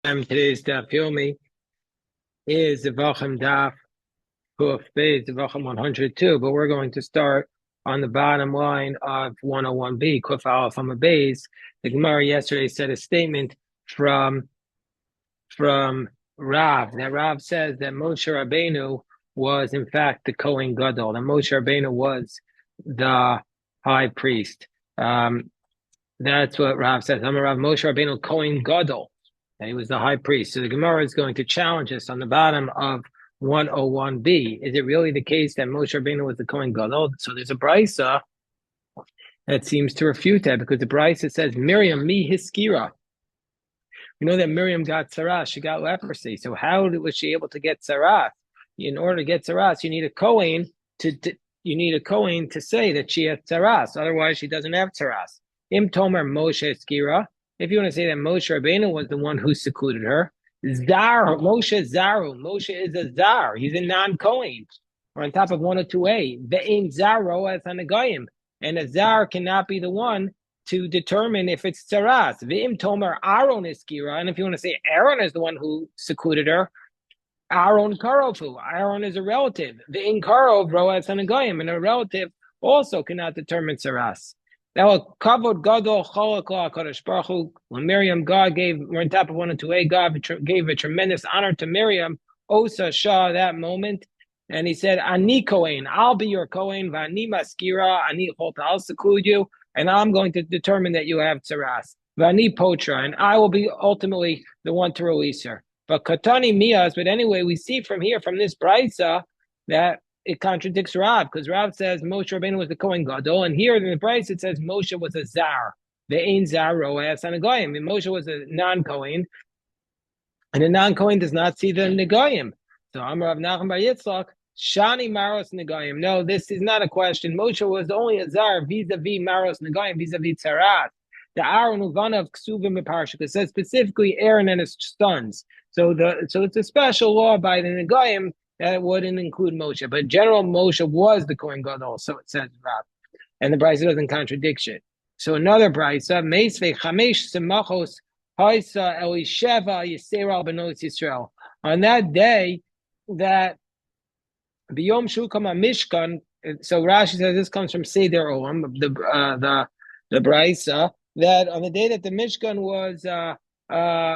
Today's daf yomi is Zevachim daf Huf Beis Zevachim 102, but we're going to start on the bottom line of 101b Kuf Aleph on the base. The Gemara yesterday said a statement from Rav that Rav says that Moshe Rabbeinu was in fact the Kohen Gadol, and Moshe Rabbeinu was the high priest. That's what Rav says. I'm a Rav Moshe Rabbeinu Kohen Gadol. And he was the high priest. So the Gemara is going to challenge us on the bottom of 101b. Is it really the case that Moshe Rabbeinu was the Kohen Gadol? So there's a brisa that seems to refute that, because the brisa says Miriam mi hiskira. We know that Miriam got saras; she got leprosy. So how was she able to get saras? In order to get saras, you need a Kohen to say that she had saras. Otherwise, she doesn't have saras. Im tomer Moshe hiskira. If you want to say that Moshe Rabbeinu was the one who secluded her, Moshe Zaru. Moshe is a Zar. He's a non-Kohen. We're on top of 102a. Ve'in Zaro as Hanagayim. And a Zar cannot be the one to determine if it's Tzaras. Ve'im Tomer Aaron is Kira. And if you want to say Aaron is the one who secluded her, Aaron Karofu. Aaron is a relative. Ve'in Karov Roas Hanagayim. And a relative also cannot determine Tzaras. Now, kavod gadol cholak Kadosh Baruch Hu. When Miriam, we're on top of 102a, God gave a tremendous honor to Miriam, Osa Shah, that moment, and he said, Ani Kohen, I'll be your Kohen, Vani Maskira, Ani Cholta, I'll seclude you, and I'm going to determine that you have Tzaras. Vani Potra, and I will be ultimately the one to release her. But Katani Mias, but anyway, we see from here, from this Brisa, that it contradicts Rav, because Rav says Moshe Rabbeinu was the Kohen Gadol, and here in the Bryce it says Moshe was a Zar. The Ein Zar Roas Hanagayim. And Moshe was a non-Kohen, and a non-Kohen does not see the Nagayim. So Amar Rav Nachman Bar Yitzchak, Shani Maros Nagayim. No, this is not a question. Moshe was only a Zar vis-a-vis Maros Nagayim, vis-a-vis Tzarat. The Aaron Uvana of Ksuvim Parsha. It says specifically Aaron and his sons. So it's a special law by the Nagayim that wouldn't include Moshe. But General Moshe was the Kohen Gadol, so it says Rav. And the Brisa doesn't contradict it. So another Brisa, Meisvei Chamesh Semachos Haisa Elisheva Yisera Benos Yisrael. On that day, that Biyom Shukama Mishkan, so Rashi says this comes from Seder Olam, the Brisa, that on the day that the Mishkan was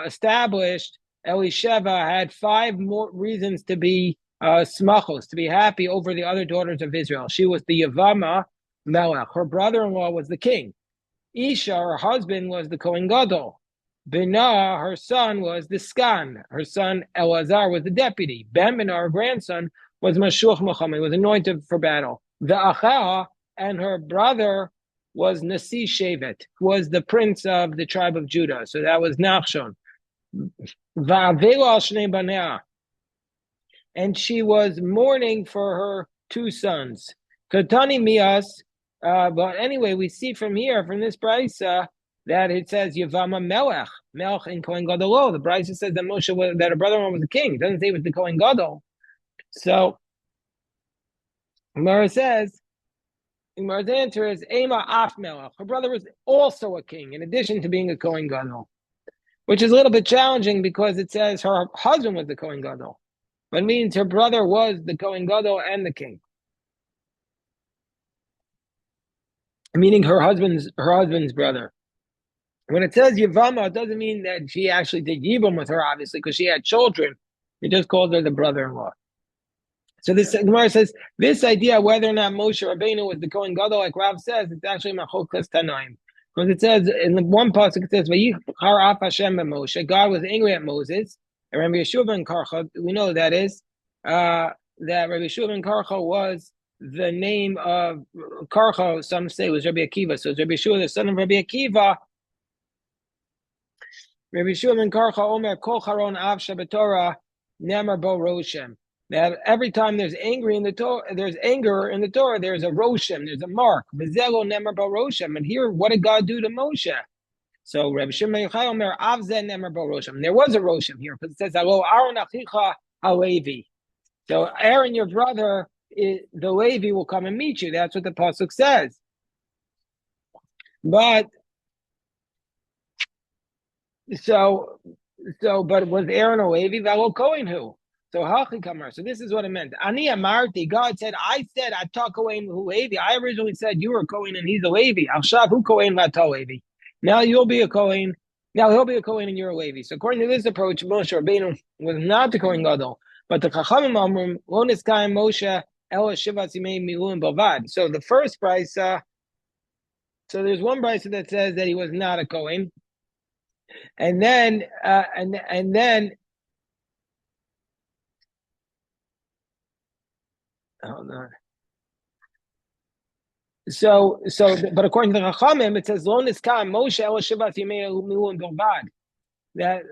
established, Elisheva had 5 more reasons to be smachos, to be happy over the other daughters of Israel. She was the Yavama Melech. Her brother-in-law was the king. Isha, her husband, was the Kohen Gadol. Binah, her son, was the Skan. Her son Elazar was the deputy. Ben Binah, her grandson, was Mashuach Muhammad, was anointed for battle. The Acha, and her brother was Nasi Shevet, was the prince of the tribe of Judah. So that was Nachshon. Va'avelu al shnei banea, and she was mourning for her 2 sons. Katani mias, but anyway, we see from here, from this brisa, that it says Yavama Melech in Kohen Gadol. The brisa says that Moshe that her brother-in-law was a king. It doesn't say it was the Kohen Gadol. So Gemara's answer is Ema Af Melech. Her brother was also a king, in addition to being a Kohen Gadol, which is a little bit challenging because it says her husband was the Kohen Gadol. But it means her brother was the Kohen Gadol and the king. Meaning her husband's brother. When it says Yavama, it doesn't mean that she actually did Yibam with her, obviously, because she had children. It just called her the brother-in-law. So this Gemara says, this idea, whether or not Moshe Rabbeinu was the Kohen Gadol, like Rav says, it's actually Machoklas Tanaim. Because it says, in the one pasuk, it says, Vayichar af Hashem Moshe, God was angry at Moses. And Rabbi Yeshua ben Karcha, we know that is, that Rabbi Yeshua ben Karcha was the name of Karcha, some say was Rabbi Akiva. So it's Rabbi Yeshua, the son of Rabbi Akiva. Rabbi Yeshua ben Karcha, Omer, Kol Charon Av Shabbatorah, Nemer Bo Roshem. That every time there's anger in the Torah, there's a Roshem, there's a mark. V'zelo Nemer Bo Roshem. And here, what did God do to Moshe? So Rabbi Shimon Yochai Omer Avzen Nemer Bo Roshem. There was a Roshem here because it says Alo Aaron Achicha HaLevi. So Aaron, your brother, the Levi will come and meet you. That's what the pasuk says. But so but was Aaron a Levi? Velo Kohen who? So Hachi Kamar. So this is what it meant. Ani Amarti. God said, I said I talk Kohen who Levi. I originally said you were a Kohen and he's a Levi. Al Shav who Kohen Vato Levi. Now you'll be a Kohen. Now he'll be a Kohen and you're a Levi. So according to this approach, Moshe Rabbeinu was not the Kohen Gadol, but the Chachamim Amrim Lo Niskayim Moshe Ela Shivat Yimei Miluim Bavad. So the first price. So there's one price that says that he was not a Kohen. And then, and then, hold on. But according to the Chachamim, it says Lo Niskam Moshe El Shivat Yimei Miluim Bilvad. That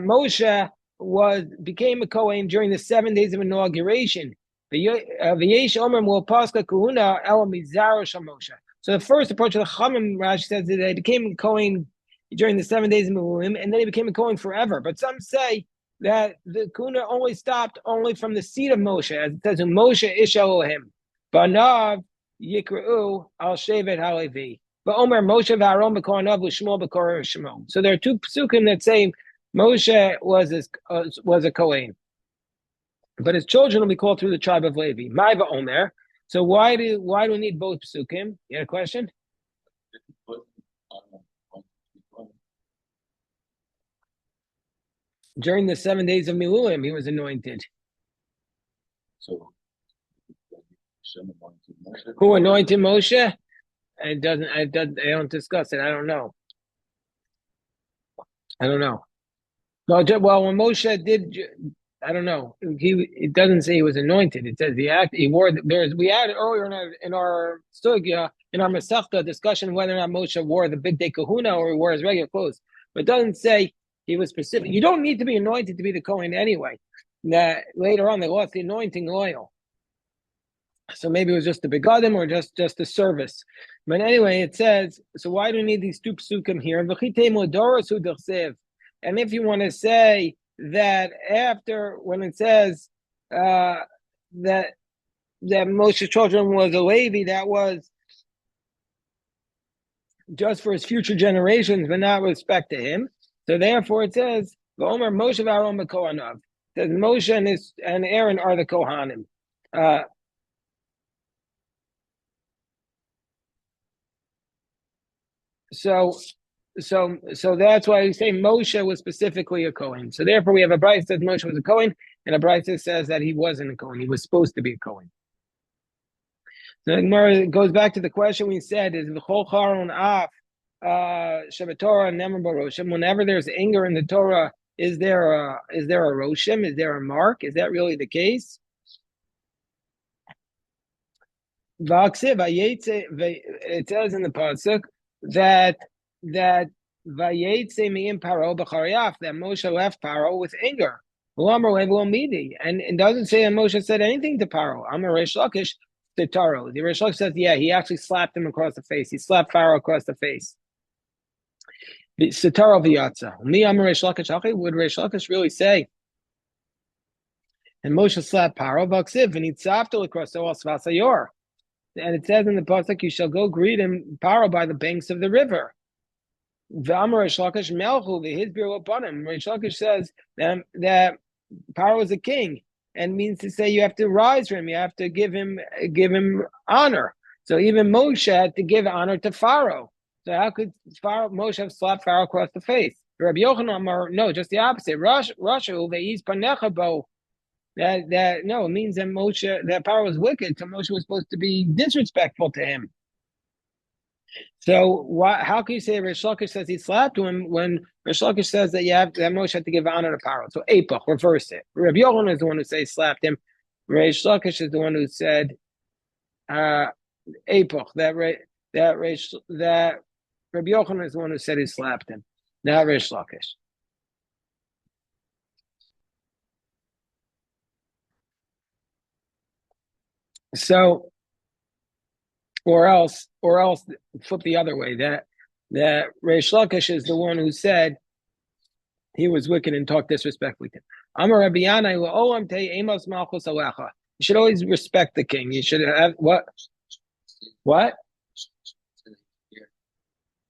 Moshe became a Kohen during the 7 days of inauguration. V'yesh Omer Mo Pascha Kahuna El Mizaro Moshe. So the first approach of the Chachamim, Rashi says that he became a Kohen during the 7 days of Miluim, and then he became a Kohen forever. But some say that the Kuna only stopped from the seed of Moshe, as it says, Moshe Ish Elohim, Banav Yikra'u Al Shevet Halevi, but Omer Moshe V'Aaron B'Kohanav U'Shmuel B'Korah Shmuel. So there are two psukim that say Moshe was a Kohen, but his children will be called through the tribe of Levi. Ma'ava Omer. So why do we need both psukim? You had a question? During the 7 days of Miluim, he was anointed. So, who anointed Moshe? They don't discuss it. I don't know. Well, when Moshe did, I don't know. It doesn't say he was anointed. It says he wore. We had earlier in our sugya, in our Masechta discussion whether or not Moshe wore the big day kahuna or he wore his regular clothes. But it doesn't say he was specific. You don't need to be anointed to be the Kohen anyway. That later on they lost the anointing oil. So maybe it was just the begadim or just the service. But anyway, it says, so why do we need these two psukim here? And if you want to say that after, when it says that Moshe's children was a Levi, that was just for his future generations, but not with respect to him. So therefore it says, V'omer Moshe v'Aaron b'Kohanav. It says Moshe and Aaron are the Kohanim. So that's why we say Moshe was specifically a Kohen. So therefore we have a brayta that says Moshe was a Kohen, and a brayta that says that he wasn't a Kohen. He was supposed to be a Kohen. So it goes back to the question we said, is V'chol charon af Shabbatorah Nemer Baroshim. Whenever there's anger in the Torah, is there a Roshim? Is there a mark? Is that really the case? It says in the pasuk that Vayetze Me'im Paro B'Charayaf, that Moshe left Paro with anger. And it doesn't say that Moshe said anything to Paro. Amar Reish Lakish to Taro. The Reish Lakish says, yeah, he actually slapped him across the face. He slapped Pharaoh across the face. Sitaro v'yatza. Me Amar Reish Lakish. Would Reish Lakish really say? And Moshe slapped Paro v'aksiv and he tzavto across the Vasayor. And it says in the pasuk, you shall go greet him, Paro, by the banks of the river. V'amar Reish Lakish melchu v'hizbir upon him. Reish Lakish says that Paro is a king, and means to say you have to rise for him, you have to give him honor. So even Moshe had to give honor to Pharaoh. So how could Moshe have slapped Pharaoh across the face? Rabbi Yochanan, no, just the opposite. Rasha ve'is panecha bo. That no, it means that Pharaoh was wicked, so Moshe was supposed to be disrespectful to him. So how can you say Reish Lakish says he slapped him when Reish Lakish says that that Moshe had to give honor to Pharaoh? So Epoch, reverse it. Rabbi Yochanan is the one who says slapped him. Reish Lakish is the one who said Epoch. That Rabbi Yochanan is the one who said he slapped him, not Reish Lakish. So, or else flip the other way. That Reish Lakish is the one who said he was wicked and talked disrespectfully to him. Amar Rabbi Yanai la'olam tei emos malchus alecha. You should always respect the king. You should have what?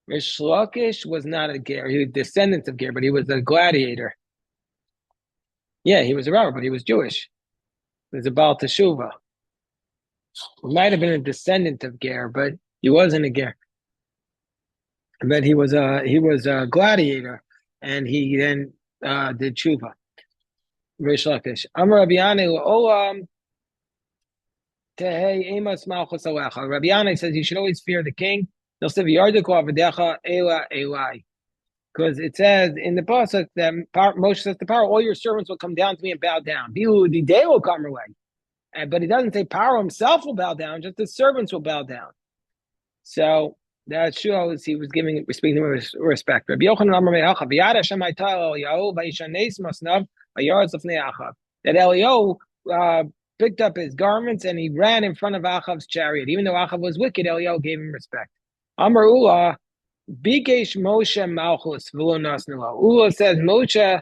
Rish Lakish was not a ger. He was descendant of ger, but he was a gladiator. Yeah, he was a robber, but he was Jewish. He was a Baal Teshuvah. He might have been a descendant of ger, but he wasn't a ger. But he was a gladiator, and he then did tshuva. Rish Lakish. Amar Rabbi Yannai Olam Tehei Emas Malchus Alecha. Rabbi Yannai says you should always fear the king. Because it says in the pasuk that Moshe says to Paro, all your servants will come down to me and bow down. Bihu the day will come away. But he doesn't say Paro himself will bow down, just the servants will bow down. So that shows he was speaking with respect. Rabbi Yochanan Amar Me'achav, Yad Hashem Haital Eliyahu Vayishanes Masnav Vayaretz Lefnei Achav. That Eliyahu picked up his garments and he ran in front of Achav's chariot. Even though Achav was wicked, Eliyahu gave him respect. Amar Ula, Bikesh Moshe Malchus V'lo Nasnula. Ula says Moshe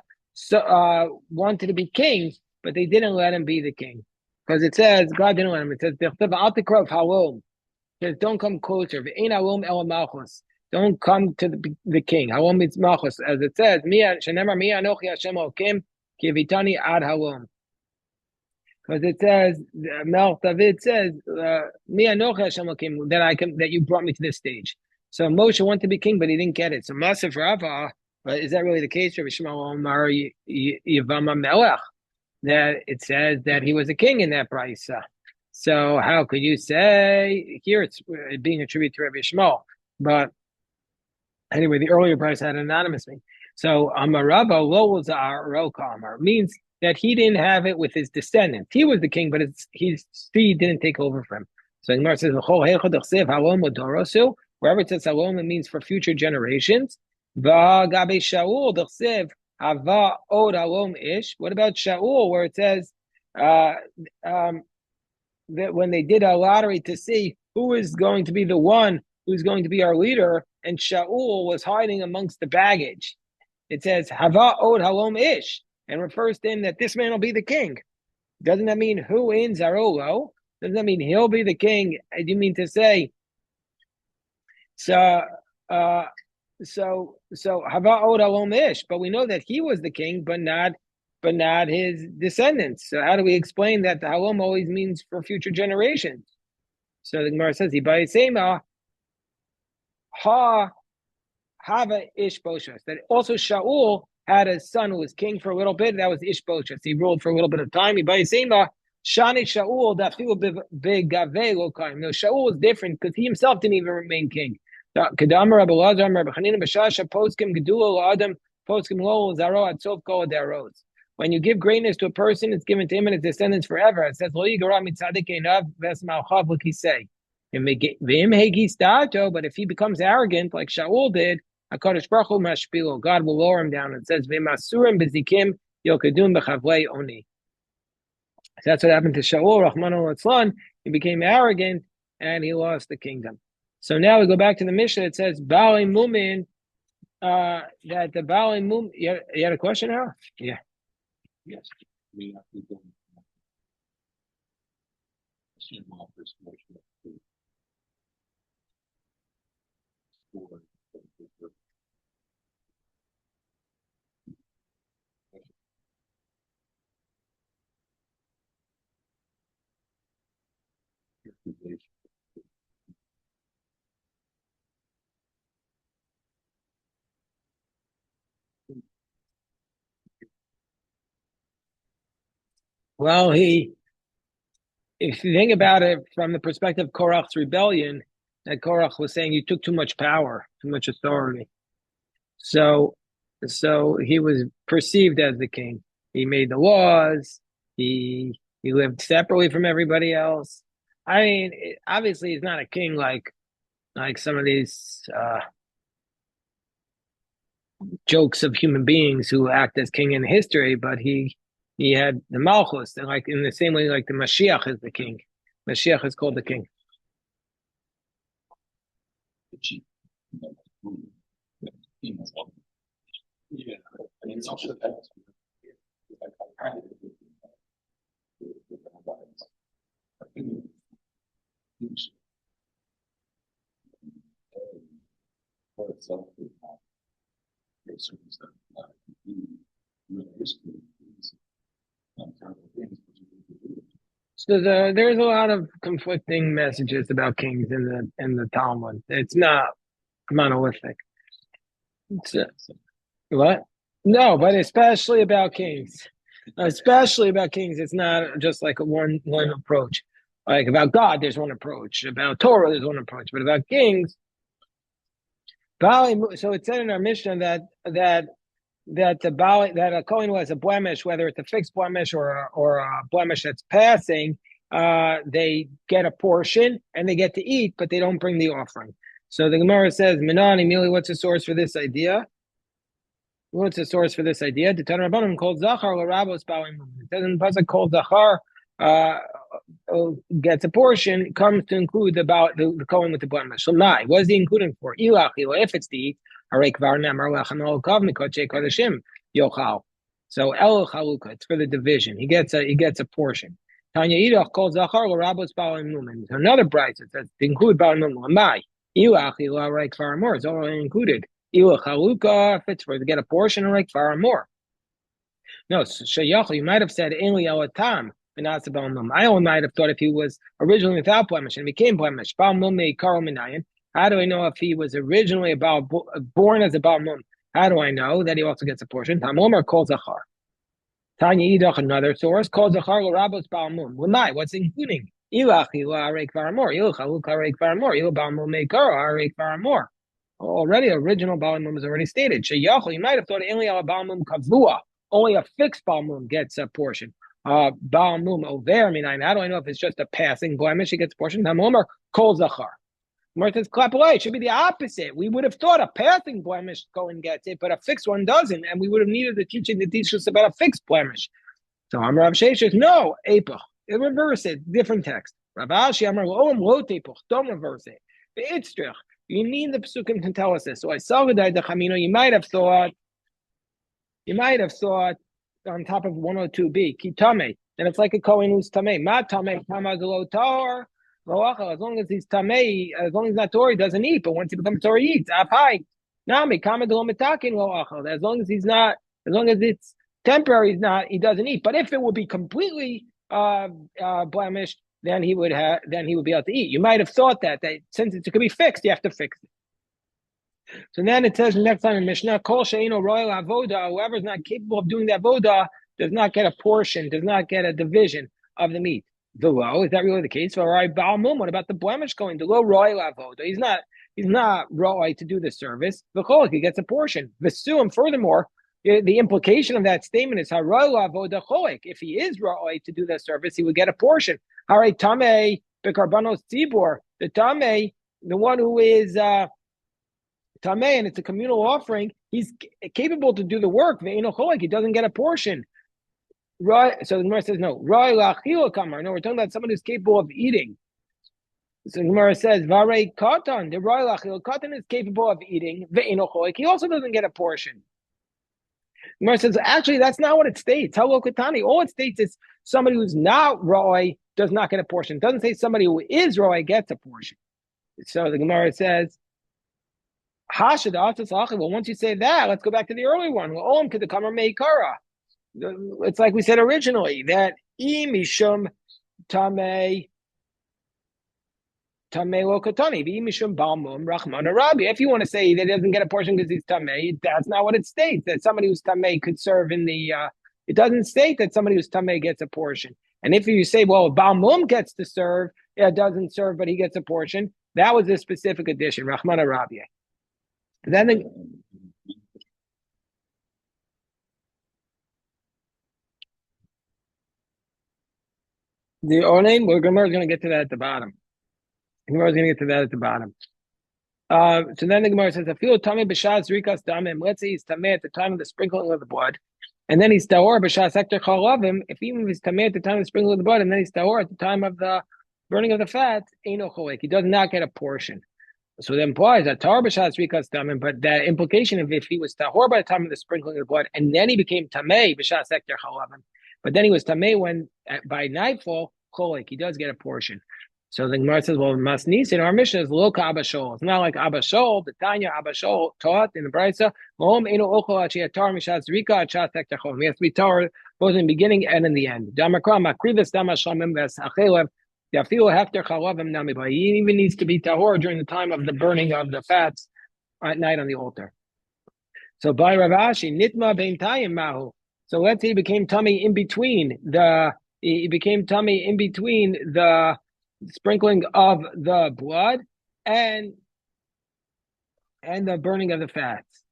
wanted to be king, but they didn't let him be the king. Because it says, God didn't let him. It says, Halom. It says, don't come closer. V'ein halom el malchus. Don't come to the king. Halom means malchus. As it says, shenemar mi anochi Hashem Elokim ki vitani ad halom. Because it says, Melch David says, mi anochi Hashem Elokim, that you brought me to this stage. So Moshe wanted to be king, but he didn't get it. So Masif Rava, but is that really the case? Rabbi Shmuel Omar Yivama Melech, that it says that he was a king in that price. So how could you say here it's being attributed to Rabbi Shmuel? But anyway, the earlier price had an anonymous name. So Amarava Lozar Rokamar means that he didn't have it with his descendants. He was the king, but his seed didn't take over for him. So Gemara says, wherever it says halom, it means for future generations. V'gabe Shaul d'chsev hava od halom ish. What about Shaul, where it says that when they did a lottery to see who is going to be the one who's going to be our leader, and Shaul was hiding amongst the baggage. It says hava od halom ish, and refers to him that this man will be the king. Doesn't that mean who in Zarolo? Doesn't that mean he'll be the king? I do mean to say. So hava od halom ish, but we know that he was the king, but not his descendants. So how do we explain that the halom always means for future generations? So the Gemara says, "Ibayisema ha hava Ishbosheth." That also Shaul had a son who was king for a little bit. That was Ishbosheth. He ruled for a little bit of time. Ibayisema shani Shaul dafilu begave lokaim. No, Shaul was different because he himself didn't even remain king. Kedamar Rabbi Lazar Rabbi Chanina b'shasha poskim gedula la'adam poskim lo zaro ad sof kol daros. When you give greatness to a person, it's given to him and his descendants forever. It says, but if he becomes arrogant, like Shaul did, God will lower him down. It says, so that's what happened to Shaul, Rahman al-Atzlan. He became arrogant and he lost the kingdom. So now we go back to the Mishnah. It says, Baalei Mumin, that the Baalei Mumin, you had a question now? Yeah. Yes, we have to go. Well, if you think about it from the perspective of Korach's rebellion, that Korach was saying you took too much power, too much authority. So he was perceived as the king. He made the laws. He lived separately from everybody else. I mean, obviously, he's not a king like some of these jokes of human beings who act as king in history, but he had the Malchus, and like in the same way, like the Mashiach is the king. Mashiach is called the king. Yeah, I mean, it's also that. So there's a lot of conflicting messages about kings in the Talmud. It's not monolithic. It's, what? No, but especially about kings. Especially about kings, it's not just like a one approach. Like about God, there's one approach. About Torah, there's one approach. But about kings, so it said in our Mishnah that a Kohen was a blemish, whether it's a fixed blemish or a blemish that's passing. They get a portion and they get to eat, but they don't bring the offering. So the Gemara says, Minan, Emili, what's the source for this idea? What's the source for this idea? The Tanur Rabbanim called Zachar l'Rabos Ba'alim. It says in the pasuk called Zachar gets a portion, comes to include the Kohen with the blemish. So what is he including for? If it's the eat, Harei Kvar Nemar Lechanol Kav Mikoche Kodashim Yochal. So El Chaluka, it's for the division. He gets a portion. Tanya Idach called Zachar l'Rabos Ba'alim Numen. Another bright that says to include Ba'alim Numen. Mai Ilach Harei Kvar More. It's already included. Ila Chaluka, if it's for to get a portion, or like far more. No, Shayach, you might have said Eli Elatam, I only might have thought if he was originally without blemish and became blemish. How do I know if he was originally born as a Baal Mum? How do I know that he also gets a portion? Tamomar called Zachar. Tanya Idach, another source, called Zachar Rabos Baal Mum. What's including? Ilach Ila Arek Varamor, Il Chaluka Arek Varamor, Il Baal Mum Mekar Arek Varamor. Already, original Baal Mum is already stated. Sheyachol, you might have thought only a Baal Mum kavua, only a fixed Baal Mum gets a portion. Baal Mum over. How do I know if it's just a passing blemish? He gets a portion. Hamomer kol zachar. Martha's klapalei should be the opposite. We would have thought a passing blemish Cohen gets it, but a fixed one doesn't, and we would have needed the teaching to teach us about a fixed blemish. So Amar Rav Sheshes, no, Epoch. Reverse it, different text. Rav Ashi Amar lo tepoch, don't reverse it. It's you need the psukim to tell us this. So I saw the chamino. You might have thought on top of 102b kitame, and it's like a kohen who's tamei. Ma tamei tamazlo tar. As long as he's tamei, as long as he's not tor, he doesn't eat. But once he becomes tor, he eats. Afai nami kamadlo mitakin lo achal. As long as it's temporary, he doesn't eat. But if it would be completely blemished, then he would be able to eat. You might have thought that since it could be fixed, you have to fix it. So then it says next time in Mishnah, Kol she'ino royal avoda, whoever is not capable of doing the avoda does not get a portion, does not get a division of the meat. The low, is that really the case? All right, Baal Mum, what about the blemish going? The low royal avoda, he's not roy to do the service. The cholik, he gets a portion. Vesum, furthermore, the implication of that statement is haroy avoda cholik. If he is roy to do the service, he would get a portion. All right, tamei bekarbanos tzibor, the tamei, the one who is tamei, and it's a communal offering. He's capable to do the work. He doesn't get a portion. Right. So the Gemara says no. No, we're talking about somebody who's capable of eating. So the Gemara says varei katan. The roy katan is capable of eating. He also doesn't get a portion. The Gemara says actually that's not what it states. Hello katani. All it states is somebody who's not roy does not get a portion. It doesn't say somebody who is roy gets a portion. So the Gemara says, well, once you say that, let's go back to the early one. It's like we said originally, that imishum tamei lo katani, imishum balmum rachman arabi. If you want to say that he doesn't get a portion because he's tamei, that's not what it states. That somebody who's tamei could serve in the. It doesn't state that somebody who's tamei gets a portion. And if you say, well, balmum gets to serve, it doesn't serve, but he gets a portion. That was a specific addition, rachman arabi. Then the Onaim, well, Gemara is going to get to that at the bottom. Gemara is going to get to that at the bottom. So then the Gemara says, "I feel tamei b'shas rikas damim." Let's say he's tamei at the time of the sprinkling of the blood, and then he's tahor b'shas hektar chalavim. If even he's tamei at the time of the sprinkling of the blood, and then he's tahor at the time of the burning of the fat, eino cholek. He does not get a portion. So that implies that tahor b'shas rikas damim. But the implication of if he was tahor by the time of the sprinkling of the blood, and then he became tamei b'shas hektar chalavim, but then he was tamei when by nightfall, cholek, he does get a portion. So the Gemara says, well, Masnisin, our mission is Loka Abba Shol. It's not like Abba Shol, the Tanya Abba Shol taught in the Brisa. He has to be taught both in the beginning and in the end. He even needs to be tahor during the time of the burning of the fats at night on the altar. So by Rav Ashi, Nitma bein Tayim Mahu. So let's say he became tummy in between the sprinkling of the blood and the burning of the fats.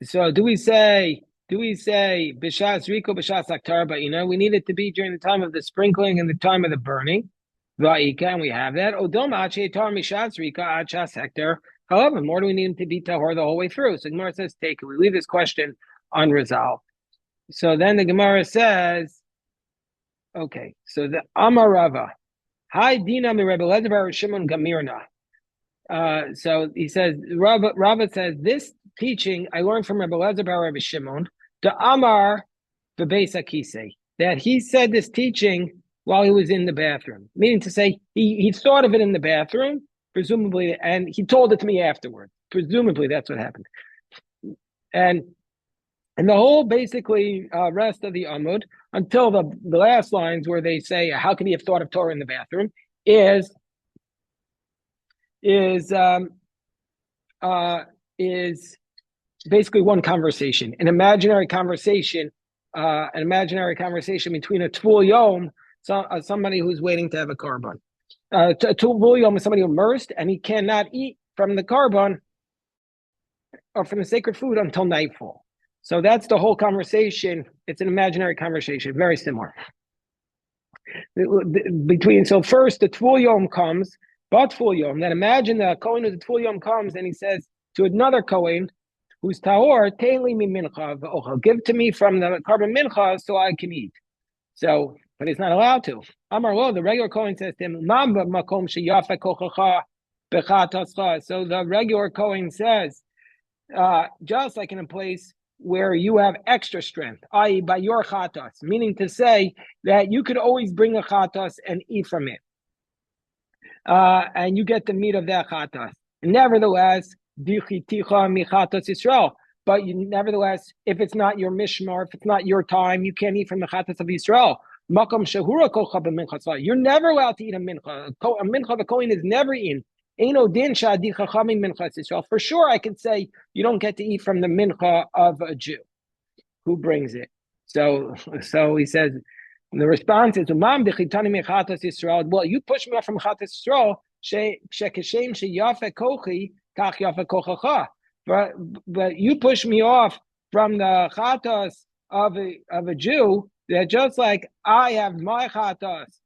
So do we say b'shas riko b'shas aktar? But we need it to be during the time of the sprinkling and the time of the burning. Va'ika, and we have that. Odom tar mishas rika achas hektar. However, more do we need him to be tahor the whole way through? So Gemara says, take it. We leave this question unresolved. So then the Gemara says, okay. So the Amarava. Hi Dina mi Rebbe Eliezer bar Shimon Gamirna. So he says, Rava says, this teaching I learned from Rebbe Eliezer bar Rebbe Shimon, the Amar v'beis hakisei, that he said this teaching while he was in the bathroom, meaning to say he thought of it in the bathroom, presumably, and he told it to me afterwards. Presumably, that's what happened. And the whole basically rest of the Amud, until the last lines where they say, how can he have thought of Torah in the bathroom, is basically one conversation, an imaginary conversation between a Tvul Yom, somebody who's waiting to have a korban. A Tvul Yom is somebody who immersed, and he cannot eat from the korban or from the sacred food until nightfall. So that's the whole conversation. It's an imaginary conversation, very similar. So first the Tvul Yom comes, but Tvul Yom. Then imagine the Kohen of the Tvul Yom comes and he says to another Kohen who's Tahor, Teili mi mincha v'ochel, give to me from the korban mincha so I can eat. So, but he's not allowed to. Amar lo, the regular Kohen says to him, Mamba makom sheyafe kochacha bechatascha. So the regular Kohen says, just like in a place where you have extra strength, i.e. by your chatas, meaning to say that you could always bring a chatas and eat from it. And you get the meat of that chatas. Nevertheless, dichiticha mi chatas Yisrael. But nevertheless, if it's not your mishmar, if it's not your time, you can't eat from the chatas of Yisrael. Makom shehura kocha b'mincha. You're never allowed to eat a mincha. A mincha, the kohen is never eaten. For sure, I could say you don't get to eat from the mincha of a Jew who brings it. So he says, the response is, well, you push me off from chatas Yisrael, but you push me off from the chatas of a Jew, that just like I have my chatas,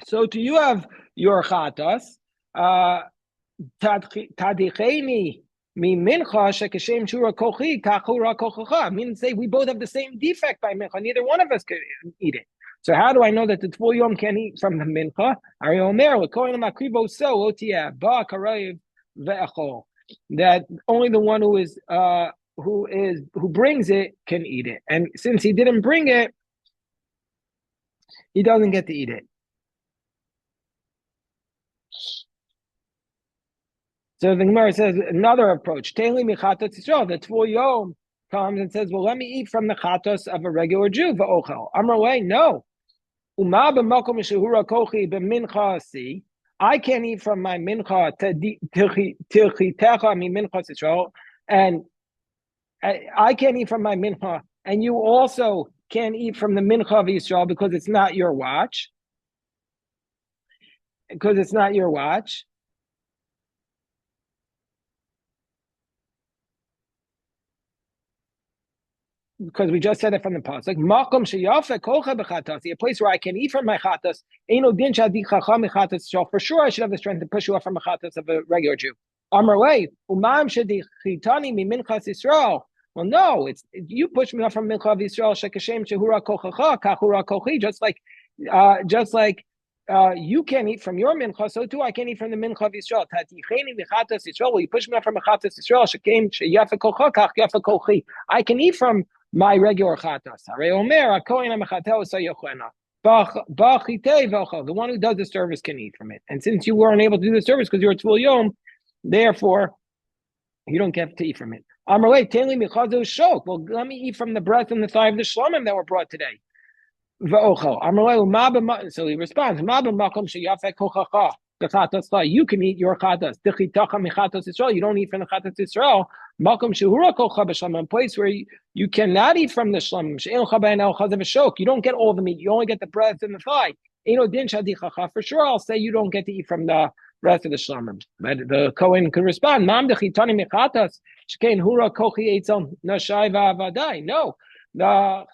so do you have your chatas. Tadicheni mi mincha shekeshem shura kochi kachura kochacha. Meaning, say we both have the same defect by mincha. Neither one of us could eat it. So how do I know that the Tvul Yom can eat from the mincha? Ari Omer l'kohen makrivo so otia ba karayiv ve'achol. That only the one who brings it can eat it, and since he didn't bring it, he doesn't get to eat it. So the Gemara says another approach. Teili mi chatos Yisrael. The Tvul Yom comes and says, well, let me eat from the chatos of a regular Jew. V'ochel. Amar no. Uma b'makom shehura kochi b'mincha si. I can't eat from my mincha tilchitecha mi mincha Yisrael, and I can't eat from my mincha, and you also can't eat from the mincha of Yisrael because it's not your watch. Because it's not your watch. Because we just said it from the pasuk, makom sheyafe kocha b'chatasi, a place where I can eat from my chatas. Eino din shadi chacha mechatas Yisrael. For sure, I should have the strength to push you off from a chatas of a regular Jew. Amar way umam shedichitani mi minchas Yisrael. Well, no, it's you push me off from mincha of Yisrael. Shekashem shehura kochacha kachura kochi. Just like you can't eat from your mincha, so too I can't eat from the mincha of Yisrael. Taticheni mechatas Yisrael. Well, you push me off from a chatas Yisrael. Shekem sheyafe kocha kach yafe kochi. I can eat from my regular chatas. The one who does the service can eat from it. And since you weren't able to do the service because you're a Tvul Yom, therefore you don't get to eat from it. Well, let me eat from the breast and the thigh of the shlomim that were brought today. So he responds, you can eat your chatas. You don't eat from the chatas Israel. A place where you cannot eat from the shlomim. You don't get all the meat. You only get the breast and the thigh. For sure, I'll say you don't get to eat from the rest of the shlomim. But the Kohen could respond, no, the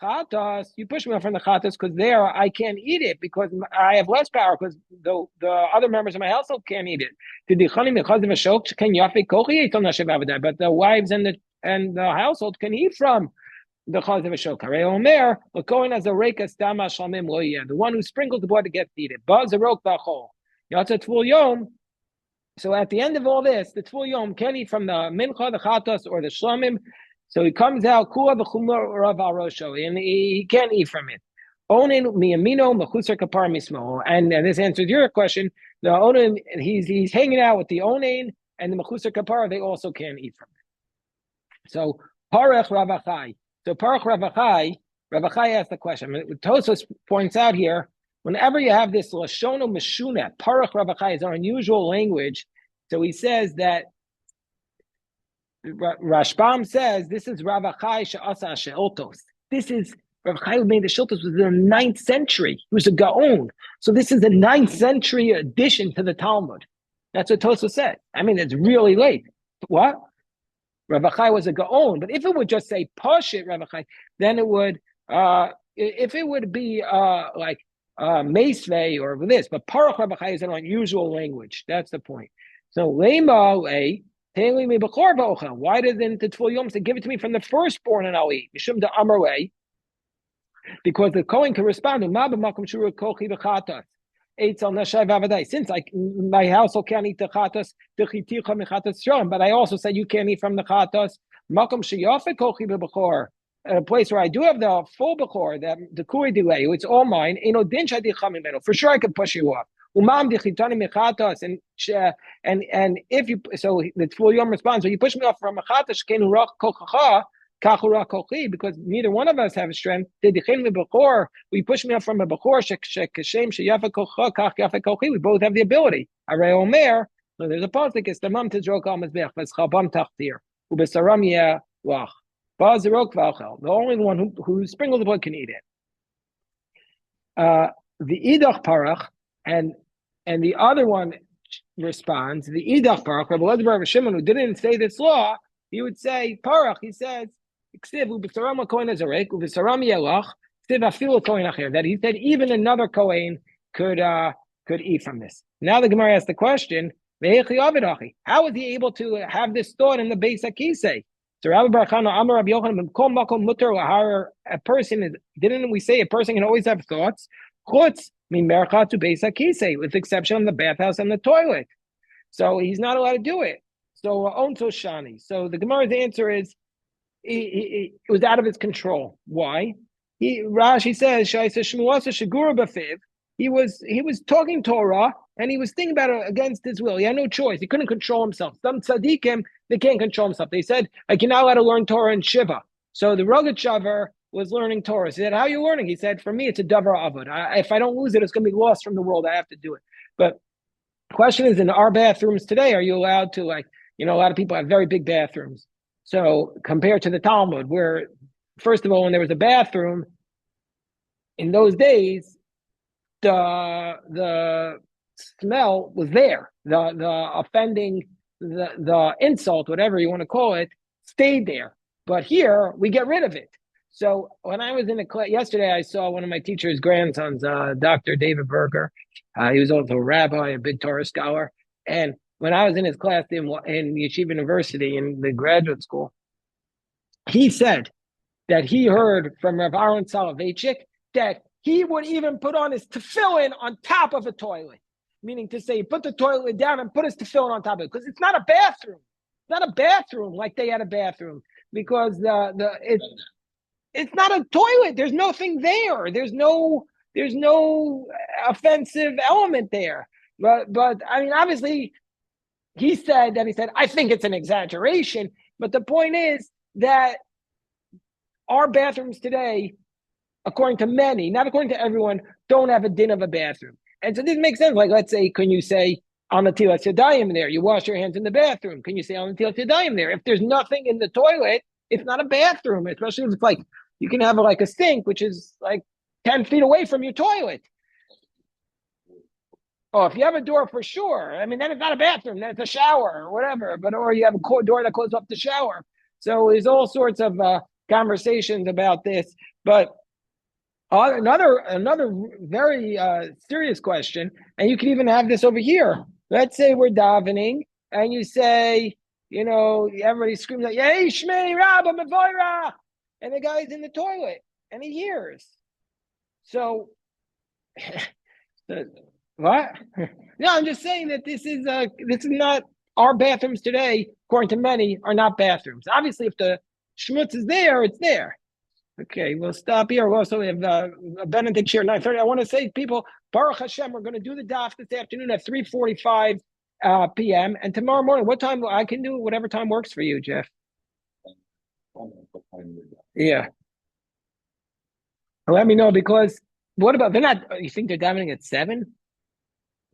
chatas, you push me off from the chatas because there I can't eat it because I have less power because the other members of my household can't eat it. But the wives and the household can eat from the chaz of a shok. Omer, the Kohen has a rekas dama shalmim loyeh. The one who sprinkled the blood to get to eat it. Baz arok b'achol. Yatsa tvul yom. So at the end of all this, the tvul yom can eat from the mincha, the chatas, or the shlamim. So he comes out kula v'chumor rav arosho, and he can't eat from it. Onin miyamino mechusar kapar mismo. And this answers your question. The onin, he's hanging out with the onin and the mechusar kapar. They also can't eat from it. So parach ravachai. So parach ravachai asked the question. Tosfos points out here, whenever you have this lashono meshuna, parach ravachai is our unusual language. So he says that Rashbam says this is ravachai she'asa she'otos. This is Ravachai who made the shiltos was in the 9th century. He was a gaon. So this is the 9th century addition to the Talmud. That's what Tosfos said. I mean, it's really late. What? Ravachai was a gaon, but if it would just say Pashit Ravachai, then it would. If it would be like Meisvei or this, but Parach Ravachai is an unusual language. That's the point. So Lema Tailing me b'chor b'ochel. Why doesn't the Tvul Yom say, give it to me from the firstborn and I'll eat? Mishum de Amarway. Because the Kohen can respond, since my household can't eat the chatas, but I also said you can't eat from the chatas. A place where I do have the full bechor, the kuri delay, it's all mine. For sure, I could push you off. And if you the Tvul Yom responds, well, you push me off from a chatas, because neither one of us have strength. We push me up from a bechor. We both have the ability. There's a pasuk. It's the mam tizrok al mizbech. V'schabam tachtir ubesaram yelach. Ba'zirok v'achel. The only one who sprinkled the blood can eat it. The idach parach and the other one responds. The idach parach. Rabbi Elazar Shimon, who didn't say this law, he would say parach. He says. That he said even another Kohen could eat from this. Now the Gemara asks the question, how was he able to have this thought in the Beis HaKisei? So Rabbi Bar Chana Amar Rabbi Yochanan, a person didn't we say a person can always have thoughts? Chutz mimercha to Beis HaKisei, with the exception of the bathhouse and the toilet. So he's not allowed to do it. So onto shani. So the Gemara's answer is, it was out of his control. Why? Rashi says, he was talking Torah and he was thinking about it against his will. He had no choice. He couldn't control himself. Some tzaddikim, they can't control themselves. They said, you're not allowed to learn Torah in Shiva. So the Rogatchover was learning Torah. He said, how are you learning? He said, for me, it's a davar avod. If I don't lose it, it's going to be lost from the world. I have to do it. But the question is, in our bathrooms today, are you allowed to, a lot of people have very big bathrooms. So compared to the Talmud, where, first of all, when there was a bathroom, in those days, the smell was there. The offending, the insult, whatever you want to call it, stayed there. But here, we get rid of it. So when I was in a class, yesterday I saw one of my teacher's grandsons, Dr. David Berger. He was also a rabbi, a big Torah scholar. And when I was in his class in Yeshiva University in the graduate school, he said that he heard from Rav Aaron Soloveitchik that he would even put on his tefillin on top of a toilet, meaning to say, put the toilet down and put his tefillin on top of it, because it's not a bathroom. It's not a bathroom like they had a bathroom, because it's not a toilet. There's nothing there. There's no there's no offensive element there. But I mean, obviously, he said, I think it's an exaggeration. But the point is that our bathrooms today, according to many, not according to everyone, don't have a din of a bathroom. And so this makes sense. Like, let's say, can you say on the Tilas Yadayim there? You wash your hands in the bathroom. Can you say on the Tilas Yadayim there? If there's nothing in the toilet, it's not a bathroom, especially if it's like you can have like a sink, which is like 10 feet away from your toilet. Oh, if you have a door for sure. I mean, then it's not a bathroom, then it's a shower or whatever. But or you have a door that closes up the shower. So there's all sorts of conversations about this. But another very serious question, and you can even have this over here. Let's say we're davening, and you say, everybody screams out, "Yay, Shmei Rabba Mavoira," and the guy's in the toilet, and he hears. So, what? No, I'm just saying that this is not our bathrooms today. According to many, are not bathrooms. Obviously, if the schmutz is there, it's there. Okay, we'll stop here. We also have a Benedict here, 9:30. I want to say, people, Baruch Hashem, we're going to do the daf this afternoon at 3:45 p.m. And tomorrow morning, what time? I can do whatever time works for you, Jeff. Yeah. Let me know, because what about, they're not, you think they're davening at 7?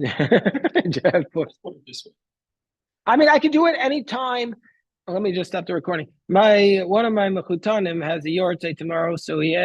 Jeff, I mean, I can do it anytime. Let me just stop the recording. One of my mechutanim has a yard tomorrow, so he